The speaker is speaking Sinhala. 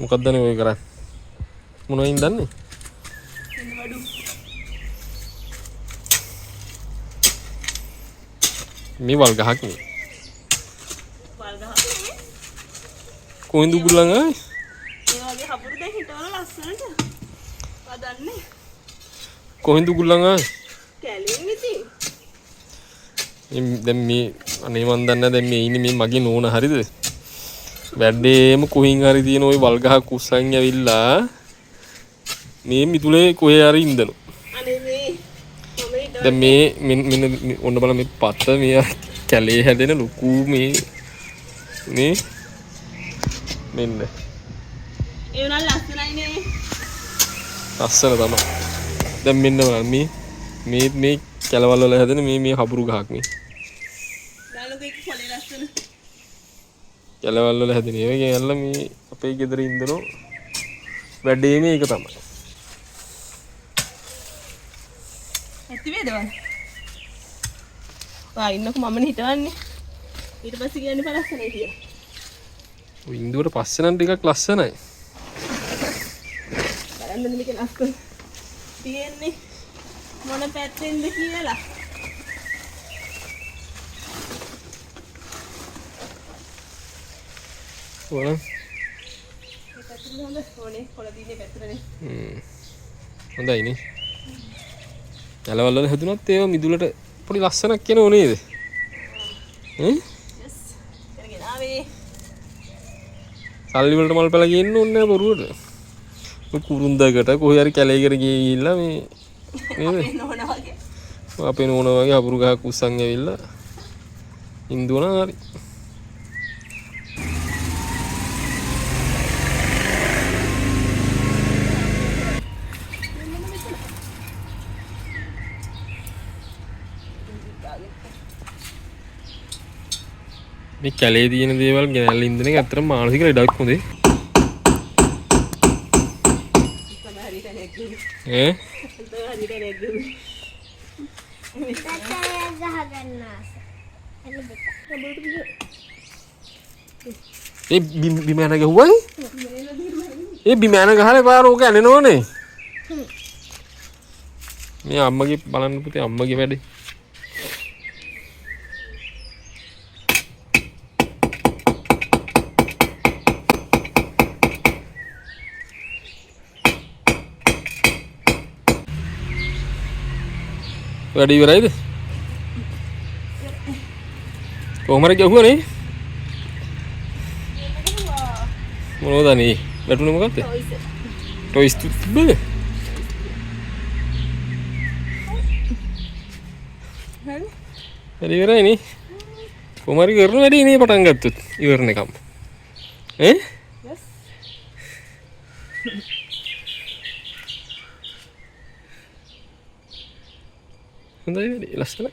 මොකක්දනේ ඔය කරන්නේ? මොනවයින් දන්නේ? මේ වල් ගහක් නේ. වල් ගහක් නේ. කොහෙන්ද උගුල්ලන් ආවේ? ඒ වගේ හපුරු දැන් හිටවල ලස්සනට. වදන්නේ. කොහෙන්ද උගුල්ලන් ආවේ? කැලෙන් ඉතින්. දැන් මේ අනේ මන් දන්නේ නැහැ දැන් මේ ඉන්නේ මේ මගේ නෝන හරිද? වැඩේම කොහින් හරි තියෙන ওই වල් ගහක් උස්සන් ඇවිල්ලා මේ මිතුලේ කොහේ හරි ඉඳනු. අනේ මේ දැන් මේ මෙන්න ඔන්න බලන්න මේ පත මේ කැලේ හැදෙන ලুকু මේ මෙන්න ඒ උනා ලස්සනයිනේ. ලස්සන තමයි. දැන් මෙන්න බලන්න මේ කැලවල් වල හැදෙන මේ හබුරු ගහක් මේ. දාලුගේ කොලේ ලස්සන. කැලවල් වල හැදෙන ඒවා ගෙනල්ලා මේ අපේ ගෙදර ඉඳනෝ වැඩේ මේක තමයි. ඇත්ති වේදවල. ආ ඉන්නකො මමනේ හිටවන්නේ. ඊට පස්සේ කියන්නේ පලස්සනේ කියලා. ඔය ඉන්දුවට පස්සේ නම් ටිකක් ලස්සනයි. බලන්න මේක ලස්සන. තියෙන්නේ මොන පැත්තෙන්ද කියලා. ඕන. මේ පැත්තට හොඳ ඕනේ කොළ දිනේ පැත්තටනේ. හොඳයි නේ. කැලවල් වල හැදුනත් ඒවා මිදුලට පොඩි ලස්සනක් කියනෝ නේද? යස්. කරගෙන ආවේ. සල්ලි වලට මල් පැල ගේන්න ඕනේ නැහැ බොරුවට. ඔය කුරුන්දකට කොහේ හරි කැලේකට ගිහිල්ලා මේ නේද? නෝනා වගේ. අපේ නෝනා වගේ අබුරු ගහක් උස්සන් ඇවිල්ලා ඉන්දුවනා හරි. මේ කැලේ තියෙන දේවල් ගෙනල්ලා ඉඳන එක ඇත්තටම මානසික ලෙඩක් හොඳේ. ඈ? ඒ බිම යන ගහුවයි? ඒ බිම යන ගහනේ පාර ඕක ඇනෙන ඕනේ. මේ අම්මගේ බලන්න පුතේ අම්මගේ වැඩේ. වැඩ ඉවරයිද? කොහොම හරි ගහුවනේ. මොනවද අනේ? වැටුනේ මොකද්ද? ටොයිස් තිබ්බද? හරි. වැඩ ඉවරයි නේ. කොහොම හරි කරන වැඩේ නේ පටන් ගත්තොත් ඉවරනකම්. ඈ? යස්. හොඳයි වැඩේ ලස්සනයි.